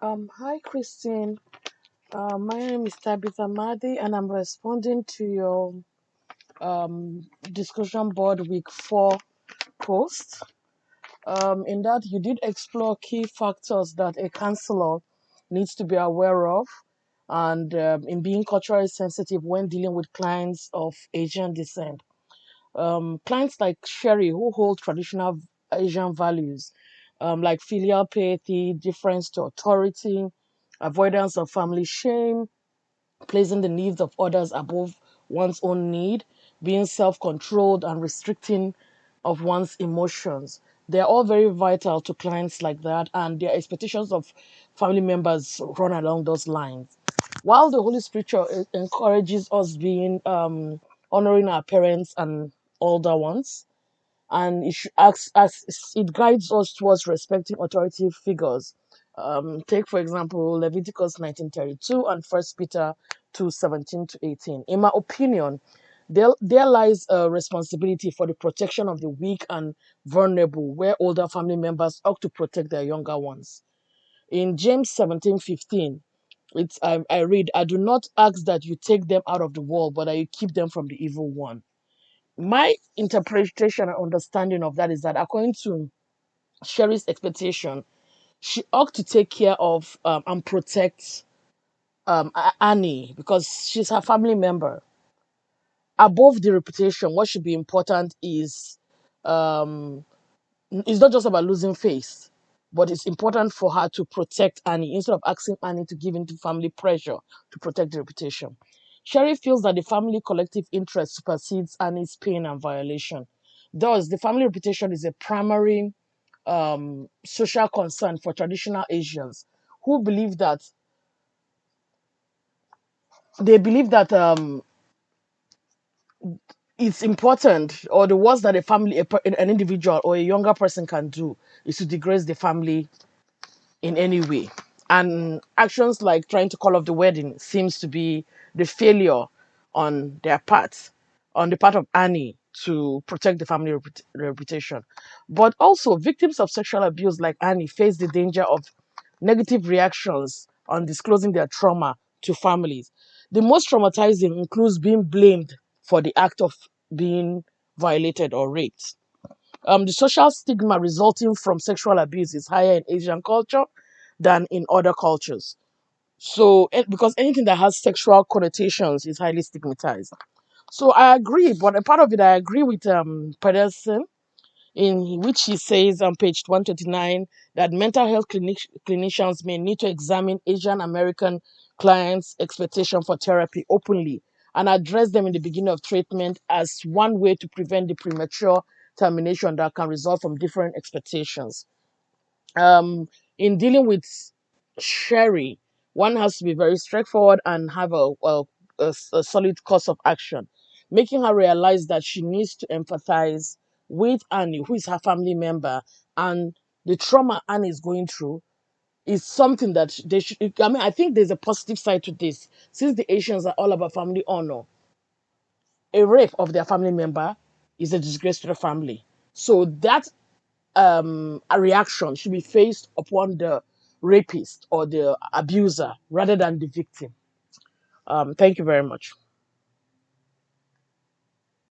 Hi, Christine. My name is Tabithar, and I'm responding to your discussion board week 4 post. In that, you did explore key factors that a counselor needs to be aware of, and in being culturally sensitive when dealing with clients of Asian descent. Clients like Sherry, who hold traditional Asian values, like filial piety, deference to authority, avoidance of family shame, placing the needs of others above one's own need, being self controlled, and restricting of one's emotions. They're all very vital to clients like that, and their expectations of family members run along those lines. While the Holy Scripture encourages us being honoring our parents and older ones, and it guides us towards respecting authority figures. Take for example Leviticus 19:32 and First Peter 2:17 to 18. In my opinion, there lies a responsibility for the protection of the weak and vulnerable, where older family members ought to protect their younger ones. In James 17:15, I read, "I do not ask that you take them out of the world, but that you keep them from the evil one." My interpretation and understanding of that is that according to Sherry's expectation, she ought to take care of and protect Annie because she's her family member. Above the reputation, what should be important um, it's not just about losing face, but it's important for her to protect Annie instead of asking Annie to give into family pressure to protect the reputation. Sherry feels that the family collective interest supersedes Annie's pain and violation. Thus, the family reputation is a primary social concern for traditional Asians who believe that it's important, or the worst that a family, an individual or a younger person can do is to disgrace the family in any way. And actions like trying to call off the wedding seems to be the failure on their part, on the part of Annie, to protect the family reputation. But also, victims of sexual abuse like Annie face the danger of negative reactions on disclosing their trauma to families. The most traumatizing includes being blamed for the act of being violated or raped. The social stigma resulting from sexual abuse is higher in Asian culture than in other cultures. So, because anything that has sexual connotations is highly stigmatized. So I agree, but a part of it I agree with Pedersen, in which he says on page 129 that mental health clinicians may need to examine Asian American clients' expectation for therapy openly and address them in the beginning of treatment as one way to prevent the premature termination that can result from different expectations. um, in dealing with Sherry, one has to be very straightforward and have a solid course of action, making her realize that she needs to empathize with Annie, who is her family member, and the trauma Annie is going through is something that they should. I mean, I think there's a positive side to this. Since the Asians are all about family honor, a rape of their family member is a disgrace to the family. So that a reaction should be faced upon the rapist or the abuser rather than the victim. Thank you very much.